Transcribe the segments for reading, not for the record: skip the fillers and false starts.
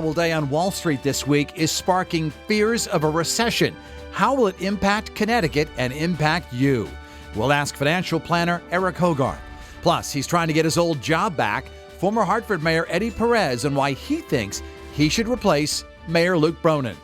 Day on Wall Street this week is sparking fears of a recession. How will it impact Connecticut and impact you? We'll ask financial planner Eric Hogarth. Plus, he's trying to get his old job back, former Hartford Mayor Eddie Perez, and why he thinks he should replace Mayor Luke Bronin.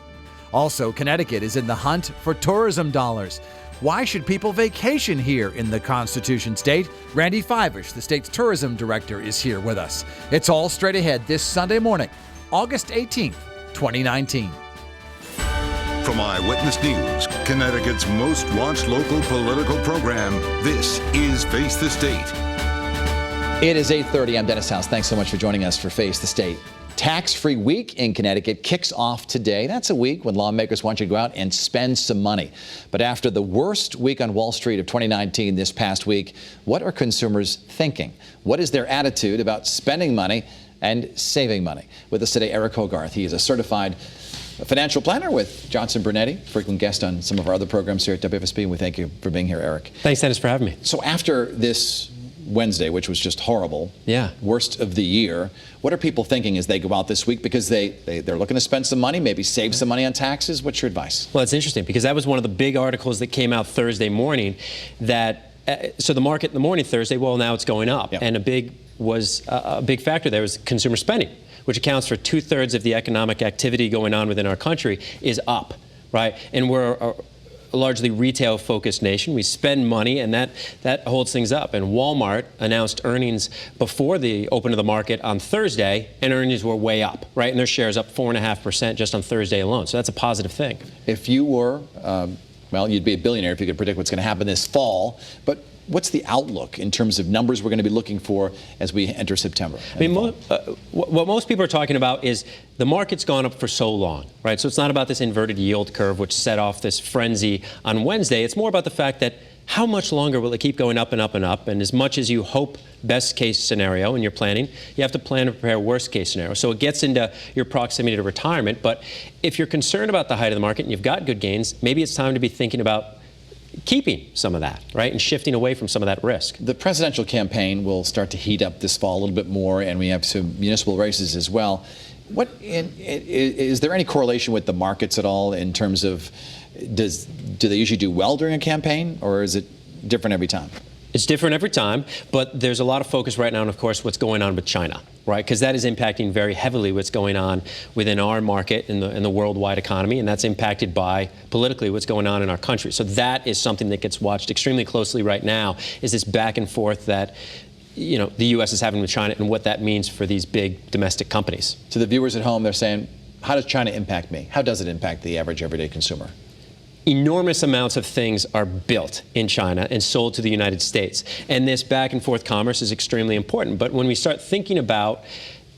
Also, Connecticut is in the hunt for tourism dollars. Why should people vacation here in the Constitution State? Randy Fivish, the state's tourism director, is here with us. It's all straight ahead this Sunday morning, August 18th, 2019. From Eyewitness News, Connecticut's most watched local political program, this is Face the State. It is 8:30. I'm Dennis House. Thanks so much for joining us for Face the State. Tax-free week in Connecticut kicks off today. That's a week when lawmakers want you to go out and spend some money. But after the worst week on Wall Street of 2019 this past week, what are consumers thinking? What is their attitude about spending money and saving money? With us today, Eric Hogarth. He is a certified financial planner with Johnson Brunetti, frequent guest on some of our other programs here at WFSB. And we thank you for being here, Eric. Thanks, Dennis, for having me. So after this Wednesday, which was just horrible, worst of the year, what are people thinking as they go out this week? Because they're looking to spend some money, maybe save some money on taxes. What's your advice? Well, it's interesting because that was one of the big articles that came out Thursday morning that, so the market in the morning Thursday, well, now it's going up. Yep. And a big factor there was consumer spending, which accounts for 2/3 of the economic activity going on within our country, is up, right? And we're a largely retail-focused nation. We spend money, and that holds things up. And Walmart announced earnings before the open of the market on Thursday, and earnings were way up, right? And their shares up 4.5% just on Thursday alone. So that's a positive thing. If you were, well, you'd be a billionaire if you could predict what's going to happen this fall. But what's the outlook in terms of numbers we're going to be looking for as we enter September? I mean, what most people are talking about is the market's gone up for so long, right? So it's not about this inverted yield curve, which set off this frenzy on Wednesday. It's more about the fact that how much longer will it keep going up and up and up? And as much as you hope best case scenario in your planning, you have to plan to prepare worst case scenario. So it gets into your proximity to retirement. But if you're concerned about the height of the market and you've got good gains, maybe it's time to be thinking about keeping some of that, right, and shifting away from some of that risk. The presidential campaign will start to heat up this fall a little bit more, and we have some municipal races as well. Is there any correlation with the markets at all in terms of do they usually do well during a campaign, or is it different every time? It's different every time, but there's a lot of focus right now on, of course, what's going on with China, right? Because that is impacting very heavily what's going on within our market in the worldwide economy, and that's impacted by politically what's going on in our country. So that is something that gets watched extremely closely right now, is this back and forth that the U.S. is having with China and what that means for these big domestic companies. To the viewers at home, they're saying, how does China impact me? How does it impact the average everyday consumer? Enormous amounts of things are built in China and sold to the United States. And this back and forth commerce is extremely important. But when we start thinking about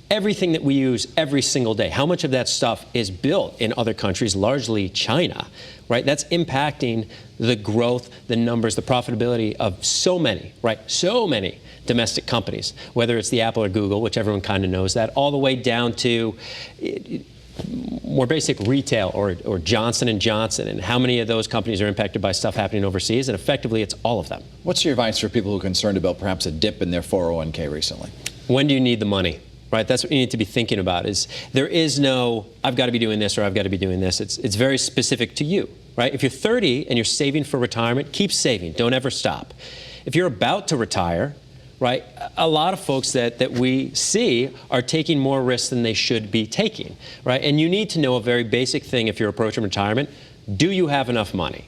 everything that we use every single day, how much of that stuff is built in other countries, largely China, right? That's impacting the growth, the numbers, the profitability of so many domestic companies, whether it's the Apple or Google, which everyone kind of knows that, all the way down to more basic retail or Johnson & Johnson, and how many of those companies are impacted by stuff happening overseas, and effectively it's all of them. What's your advice for people who are concerned about perhaps a dip in their 401k recently? When do you need the money? Right, that's what you need to be thinking about. Is there is no, I've got to be doing this or I've got to be doing this. It's very specific to you, right? If you're 30 and you're saving for retirement, keep saving. Don't ever stop. If you're about to retire, right, a lot of folks that we see are taking more risks than they should be taking, right? And you need to know a very basic thing if you're approaching retirement. Do you have enough money,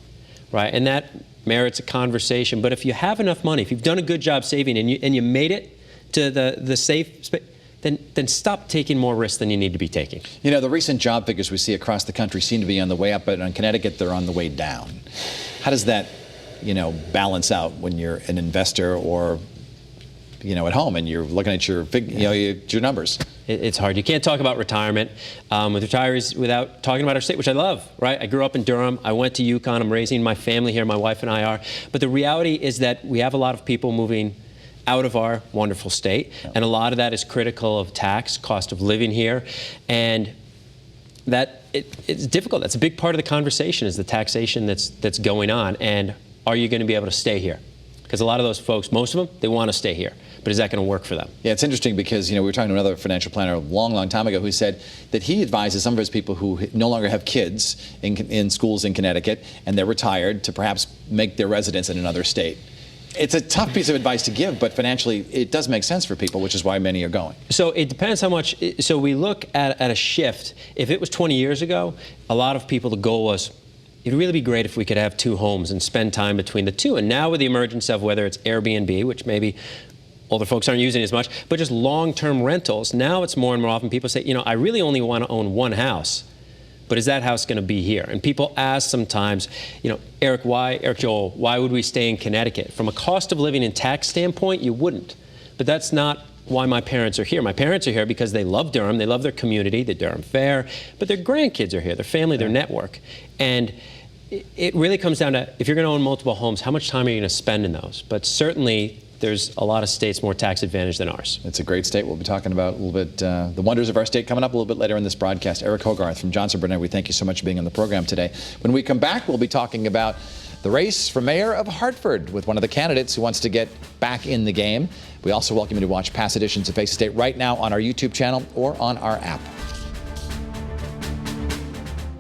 right? And that merits a conversation. But if you have enough money, if you've done a good job saving and you made it to the safe space, then stop taking more risks than you need to be taking. You know, the recent job figures we see across the country seem to be on the way up, but in Connecticut, they're on the way down. How does that, balance out when you're an investor or, at home and you're looking at your numbers? It's hard. You can't talk about retirement with retirees without talking about our state, which I love, right? I grew up in Durham. I went to UConn. I'm raising my family here. My wife and I are. But the reality is that we have a lot of people moving out of our wonderful state, and a lot of that is critical of tax, cost of living here, and that it's difficult. That's a big part of the conversation, is the taxation that's going on, and are you going to be able to stay here? Because a lot of those folks, most of them, they want to stay here. but is that going to work for them? Yeah, it's interesting because, we were talking to another financial planner a long, long time ago who said that he advises some of his people who no longer have kids in schools in Connecticut and they're retired to perhaps make their residence in another state. It's a tough piece of advice to give, but financially it does make sense for people, which is why many are going. So it depends how much. So we look at a shift. If it was 20 years ago, a lot of people, the goal was, it'd really be great if we could have 2 homes and spend time between the 2. And now with the emergence of whether it's Airbnb, which maybe older folks aren't using as much, but just long-term rentals, now it's more and more often people say, I really only want to own one house. But is that house going to be here? And people ask sometimes, Eric Joel, why would we stay in Connecticut? From a cost of living and tax standpoint, you wouldn't. But that's not why my parents are here. My parents are here because they love Durham, they love their community, the Durham Fair, but their grandkids are here, their family, their network. And it really comes down to, if you're going to own multiple homes, how much time are you going to spend in those? But certainly, there's a lot of states more tax advantage than ours. It's a great state. We'll be talking about a little bit the wonders of our state coming up a little bit later in this broadcast. Eric Hogarth from Johnson Burnett, we thank you so much for being on the program today. When we come back, we'll be talking about the race for mayor of Hartford with one of the candidates who wants to get back in the game. We also welcome you to watch past editions of Face the State right now on our YouTube channel or on our app.